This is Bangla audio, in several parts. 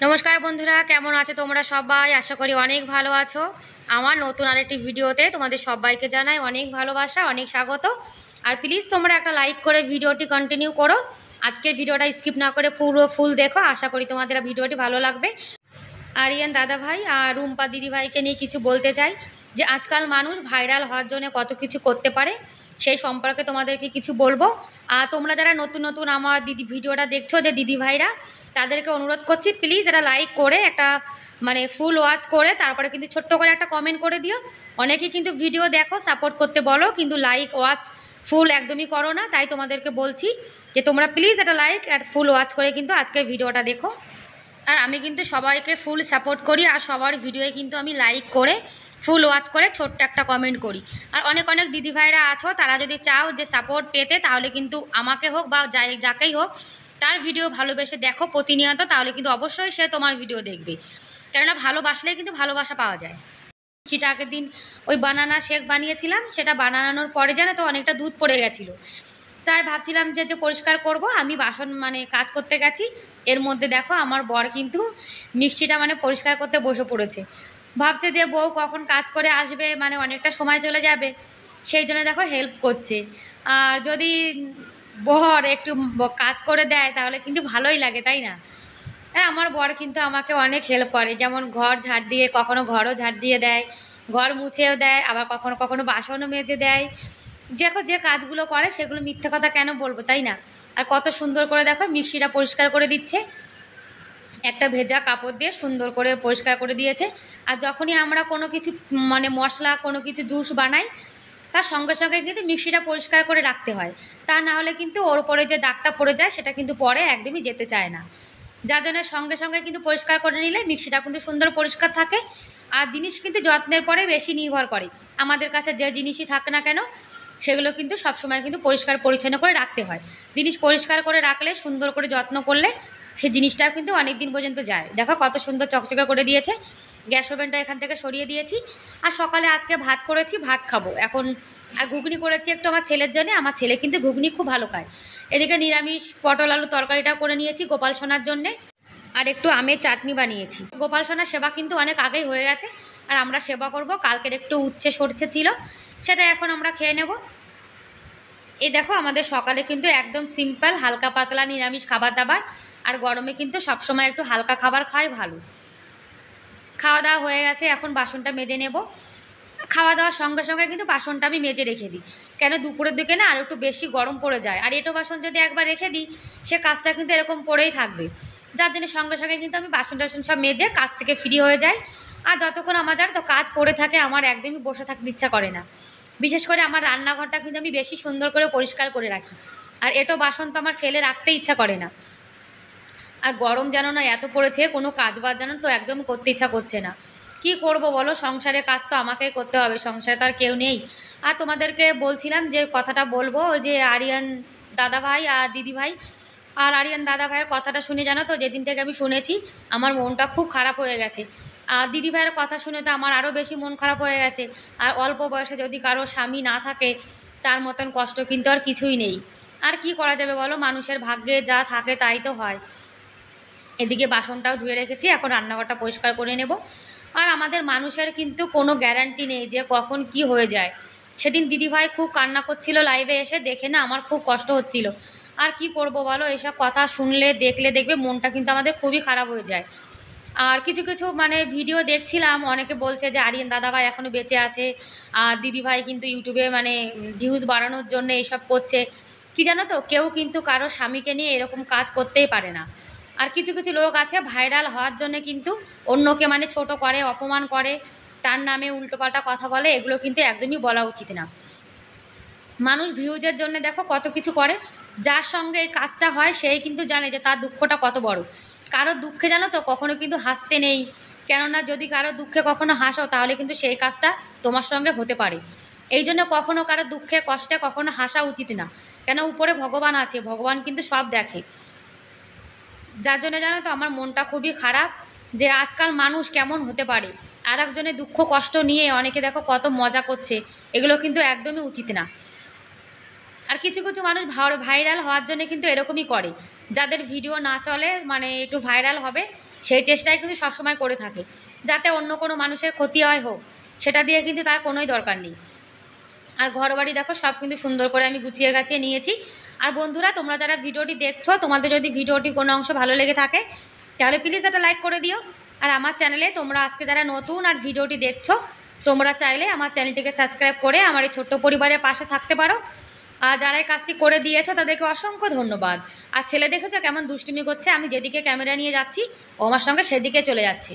নমস্কার বন্ধুরা, কেমন আছো তোমরা সবাই? আশা করি অনেক ভালো আছো। আমার নতুন আরেকটি ভিডিওতে তোমাদের সবাইকে জানাই অনেক ভালোবাসা, অনেক স্বাগত। আর প্লিজ তোমরা একটা লাইক করে ভিডিওটি কন্টিনিউ করো। আজকের ভিডিওটা স্কিপ না করে পুরো ফুল দেখো, আশা করি তোমাদের ভিডিওটি ভালো লাগবে। আরিয়ান দাদা ভাই আর রুম্পা দিদি ভাইকে নিয়ে কিছু বলতে চাই যে আজকাল মানুষ ভাইরাল হওয়ার জন্য কত কিছু করতে পারে, সেই সম্পর্কে তোমাদেরকে কিছু বলবো। আর তোমরা যারা নতুন নতুন আমার ভিডিওটা দেখছো যে দিদি ভাইরা, তাদেরকে অনুরোধ করছি প্লিজ এরা লাইক করে একটা ফুল ওয়াচ করে তারপরে কিন্তু ছোট্ট করে একটা কমেন্ট করে দিও। অনেকেই কিন্তু ভিডিও দেখো, সাপোর্ট করতে বলো, কিন্তু লাইক ওয়াচ ফুল একদমই করো না। তাই তোমাদেরকে বলছি যে তোমরা প্লিজ একটা লাইক আর ফুল ওয়াচ করে কিন্তু আজকের ভিডিওটা দেখো। আর আমি কিন্তু সবাইকে ফুল সাপোর্ট করি, আর সবার ভিডিওয়ে কিন্তু আমি লাইক করে ফুল ওয়াচ করে ছোট্ট একটা কমেন্ট করি। আর অনেক অনেক দিদিভাইরা আছো, তারা যদি চাও যে সাপোর্ট পেতে, তাহলে কিন্তু আমাকে হোক বা যাকেই হোক তার ভিডিও ভালোবেসে দেখো প্রতিনিয়ত, তাহলে কিন্তু অবশ্যই সে তোমার ভিডিও দেখবে। কেননা ভালোবাসলে কিন্তু ভালোবাসা পাওয়া যায়। সেটা আগের দিন ওই বানানা শেক বানিয়েছিলাম, সেটা বানানোর পরে জানো তো অনেকটা দুধ পড়ে গেছিলো। তাই ভাবছিলাম যে পরিষ্কার করব, আমি বাসন কাজ করতে গেছি, এর মধ্যে দেখো আমার বর কিন্তু মিষ্টিটা পরিষ্কার করতে বসে পড়েছে। ভাবছে যে বউ কখন কাজ করে আসবে, অনেকটা সময় চলে যাবে, সেই জন্য দেখো হেল্প করছে। আর যদি বর একটু কাজ করে দেয় তাহলে কিন্তু ভালোই লাগে, তাই না? হ্যাঁ, আমার বর কিন্তু আমাকে অনেক হেল্প করে, যেমন ঘর ঝাড় দিয়ে, কখনো ঘরও ঝাড় দিয়ে দেয়, ঘর মুছেও দেয়, আবার কখনো কখনো বাসনও মেজে দেয়। দেখো যে কাজগুলো করে সেগুলো মিথ্যে কথা কেন বলবো, তাই না? আর কত সুন্দর করে দেখো মিক্সিটা পরিষ্কার করে দিচ্ছে, একটা ভেজা কাপড় দিয়ে সুন্দর করে পরিষ্কার করে দিয়েছে। আর যখনই আমরা কোনো কিছু মশলা, কোনো কিছু জুস বানাই, তার সঙ্গে সঙ্গে কিন্তু মিক্সিটা পরিষ্কার করে রাখতে হয়। তা না হলে কিন্তু ওর উপরে যে দাগটা পড়ে যায় সেটা কিন্তু পরে একদমই যেতে চায় না। যার জন্য সঙ্গে সঙ্গে কিন্তু পরিষ্কার করে নিলে মিক্সিটা কিন্তু সুন্দর পরিষ্কার থাকে। আর জিনিস কিন্তু যত্নের পরে বেশি নির্ভর করে। আমাদের কাছে যে জিনিসই থাকে না কেন, সেগুলো কিন্তু সবসময় কিন্তু পরিষ্কার পরিচ্ছন্ন করে রাখতে হয়। জিনিস পরিষ্কার করে রাখলে, সুন্দর করে যত্ন করলে, সেই জিনিসটাও কিন্তু অনেক দিন পর্যন্ত যায়। দেখো কত সুন্দর চকচকে করে দিয়েছে। গ্যাস ওভেনটা এখান থেকে সরিয়ে দিয়েছি। আর সকালে আজকে ভাত করেছি, ভাত খাবো এখন। আর ঘুগনি করেছি একটু আমার ছেলের জন্য, আমার ছেলে কিন্তু ঘুগনি খুব ভালো খায়। এদিকে নিরামিষ পটল আলু তরকারিটাও করে নিয়েছি গোপাল সোনার জন্যে। আর একটু আমের চাটনি বানিয়েছি। গোপাল সোনার সেবা কিন্তু অনেক আগেই হয়ে গেছে, আর আমরা সেবা করব। কালকের একটু উচ্ছে সরষে ছিল, সেটা এখন আমরা খেয়ে নেব। এই দেখো আমাদের সকালে কিন্তু একদম সিম্পল হালকা পাতলা নিরামিষ খাবার দাবার। আর গরমে কিন্তু সবসময় একটু হালকা খাবার খাই ভালো। খাওয়া দাওয়া হয়ে গেছে, এখন বাসনটা মেজে নেব। খাওয়া দাওয়ার সঙ্গে সঙ্গে কিন্তু বাসনটা আমি মেজে রেখে দিই, কেন দুপুরের দিকে না আর একটু বেশি গরম পড়ে যায়। আর এঁটো বাসন যদি একবার রেখে দিই, সে কাজটা কিন্তু এরকম পড়েই থাকবে। যার জন্য সঙ্গে সঙ্গে কিন্তু আমি বাসন টাসন সব মেজে কাজ থেকে ফ্রি হয়ে যাই। আর যতক্ষণ আমার জানো তো কাজ পড়ে থাকে, আমার একদমই বসে থাকতে ইচ্ছা করে না। বিশেষ করে আমার রান্নাঘরটা কিন্তু আমি বেশি সুন্দর করে পরিষ্কার করে রাখি। আর এঁটো বাসন তো আমার ফেলে রাখতে ইচ্ছা করে না। আর গরম যেন না এত পড়েছে, কোনো কাজ বাজ যেন তো একদম করতে ইচ্ছা করছে না। কি করব বলো, সংসারের কাজ তো আমাকেই করতে হবে, সংসারে তো আর কেউ নেই। আর তোমাদেরকে বলছিলাম যে কথাটা বলবো, ওই যে আরিয়ান দাদা ভাই আর দিদি ভাই। আর আরিয়ান দাদা ভাইয়ের কথাটা শুনে জানো তো, যেদিন থেকে আমি শুনেছি আমার মনটা খুব খারাপ হয়ে গেছে। আর দিদি ভাইয়ের কথা শুনে তো আমার আরও বেশি মন খারাপ হয়ে গেছে। আর অল্প বয়সে যদি কারো স্বামী না থাকে, তার মতন কষ্ট কিন্তু আর কিছুই নেই। আর কি করা যাবে বলো, মানুষের ভাগ্যে যা থাকে তাই তো হয়। এদিকে বাসনটাও ধুয়ে রেখেছি, এখন রান্নাঘরটা পরিষ্কার করে নেব। আর আমাদের মানুষের কিন্তু কোনো গ্যারান্টি নেই যে কখন কি হয়ে যায়। সেদিন দিদিভাই খুব কান্না করছিল লাইভে এসে, দেখে না আমার খুব কষ্ট হচ্ছিল। আর কি করব বলো, এসব কথা শুনলে দেখলে দেখবে মনটা কিন্তু আমাদের খুবই খারাপ হয়ে যায়। আর কিছু কিছু ভিডিও দেখছিলাম, অনেকে বলছে যে আরিয়ান দাদাভাই এখনও বেঁচে আছে, আর দিদিভাই কিন্তু ইউটিউবে ভিউজ বাড়ানোর জন্য এইসব করছে। কি জানো তো, কেউ কিন্তু কারো স্বামীকে নিয়ে এরকম কাজ করতেই পারে না। আর কিছু কিছু লোক আছে ভাইরাল হওয়ার জন্য কিন্তু অন্যকে ছোট করে, অপমান করে, তার নামে উল্টোপাল্টা কথা বলে, এগুলো কিন্তু একদমই বলা উচিত না। মানুষ ভিউজের জন্য দেখো কত কিছু করে। যার সঙ্গে এই কাজটা হয় সেই কিন্তু জানে যে তার দুঃখটা কত বড়। কারো দুঃখে জানো তো কখনো কিন্তু হাসতে নেই, কেননা যদি কারো দুঃখে কখনো হাসো তাহলে কিন্তু সেই কাজটা তোমার সঙ্গে হতে পারে। এই জন্য কখনো কারো দুঃখে কষ্টে কখনো হাসা উচিত না, কেন উপরে ভগবান আছে, ভগবান কিন্তু সব দেখে। যার জন্য জানো তো আমার মনটা খুবই খারাপ যে আজকাল মানুষ কেমন হতে পারে। আর একজনের দুঃখ কষ্ট নিয়ে অনেকে দেখো কত মজা করছে, এগুলো কিন্তু একদমই উচিত না। আর কিছু কিছু মানুষ ভাইরাল হওয়ার জন্য কিন্তু এরকমই করে, যাদের ভিডিও না চলে মানে একটু ভাইরাল হবে সেই চেষ্টাই কিন্তু সবসময় করে থাকে, যাতে অন্য কোনো মানুষের ক্ষতি হয় হোক, সেটা দিয়ে কিন্তু তার কোনোই দরকার নেই। আর ঘরবাড়ি দেখো সব কিন্তু সুন্দর করে আমি গুছিয়ে গাছিয়ে নিয়েছি। আর বন্ধুরা, তোমরা যারা ভিডিওটি দেখছো, তোমাদের যদি ভিডিওটি কোনো অংশ ভালো লেগে থাকে তাহলে প্লিজ একটা লাইক করে দিও। আর আমার চ্যানেলে তোমরা আজকে যারা নতুন আর ভিডিওটি দেখছো, তোমরা চাইলে আমার চ্যানেলটিকে সাবস্ক্রাইব করে আমার এই ছোট্ট পরিবারের পাশে থাকতে পারো। আর যারা এই কাজটি করে দিয়েছো তাদেরকে অসংখ্য ধন্যবাদ। আর ছেলে দেখেছো কেমন দুষ্টুমি করছে, আমি যেদিকে ক্যামেরা নিয়ে যাচ্ছি ও আমার সঙ্গে সেদিকে চলে যাচ্ছে।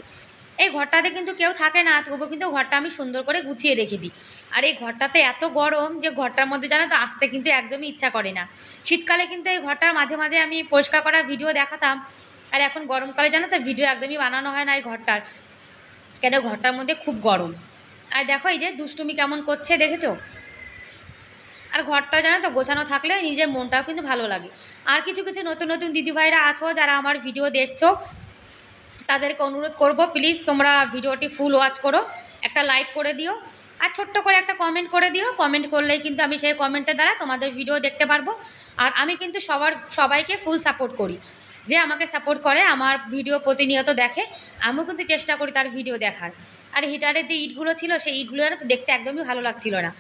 এই ঘরটাতে কিন্তু কেউ থাকে না, তবুও কিন্তু ঘরটা আমি সুন্দর করে গুছিয়ে রেখে দিই। আর এই ঘরটাতে এত গরম যে ঘরটার মধ্যে জানো তো আসতে কিন্তু একদমই ইচ্ছা করে না। শীতকালে কিন্তু এই ঘরটার মাঝে মাঝে আমি পরিষ্কার করা ভিডিও দেখাতাম, আর এখন গরমকালে জানো তো ভিডিও একদমই বানানো হয় না এই ঘরটার, কেন ঘরটার মধ্যে খুব গরম। আর দেখো এই যে দুষ্টুমি কেমন করছে দেখেছো। আর ঘরটা জানো তো গোছানো থাকলে নিজের মনটাও কিন্তু ভালো লাগে। আর কিছু কিছু নতুন নতুন দিদিভাইরা আছো যারা আমার ভিডিও দেখছো, তাদেরকে অনুরোধ করব প্লিজ তোমরা ভিডিওটি ফুল ওয়াচ করো, একটা লাইক করে দিও, আর ছোট্ট করে একটা কমেন্ট করে দিও। কমেন্ট করলেই কিন্তু আমি সেই কমেন্টের দ্বারা তোমাদের ভিডিও দেখতে পারবো। আর আমি কিন্তু সবাইকে ফুল সাপোর্ট করি, যে আমাকে সাপোর্ট করে আমার ভিডিও প্রতিনিয়ত দেখে, আমিও কিন্তু চেষ্টা করি তার ভিডিও দেখার। আর হিটারের যে ইটগুলো ছিল সেই ইটগুলো তো দেখতে একদমই ভালো লাগছিল না,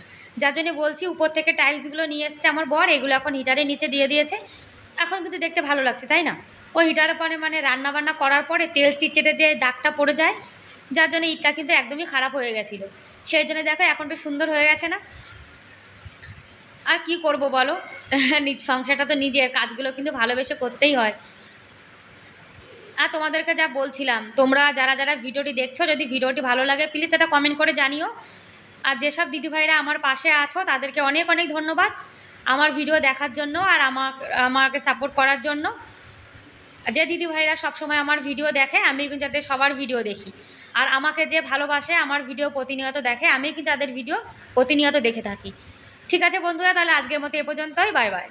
যার জন্য বলছি উপর থেকে টাইলসগুলো নিয়ে এসছে আমার বর, এগুলো এখন হিটারের নিচে দিয়ে দিয়েছে, এখন কিন্তু দেখতে ভালো লাগছে তাই না। ওই হিটারের পরে মানে রান্না বান্না করার পরে তেল চিটচিটে যে দাগটা পড়ে যায়, যার জন্য ইটটা কিন্তু একদমই খারাপ হয়ে গেছিলো, সেই জন্য দেখো এখন তো সুন্দর হয়ে গেছে না। আর কি করব বলো, নিজ সংসারটা তো নিজের, কাজগুলো কিন্তু ভালোবেসে করতেই হয়। আর তোমাদেরকে যা বলছিলাম, তোমরা যারা যারা ভিডিওটি দেখছো, যদি ভিডিওটি ভালো লাগে প্লিজ এটা কমেন্ট করে জানিও। আর যেসব দিদিভাইরা আমার পাশে আছো তাদেরকে অনেক অনেক ধন্যবাদ আমার ভিডিও দেখার জন্য আর আমাকে সাপোর্ট করার জন্য। যে দিদিভাইরা সবসময় আমার ভিডিও দেখে, আমি কিন্তু যাতে সবার ভিডিও দেখি। আর আমাকে যে ভালোবাসে, আমার ভিডিও প্রতিনিয়ত দেখে, আমি কিন্তু তাদের ভিডিও প্রতিনিয়ত দেখে থাকি। ঠিক আছে বন্ধুরা, তাহলে আজকের মতো এ পর্যন্তই, বাই বাই।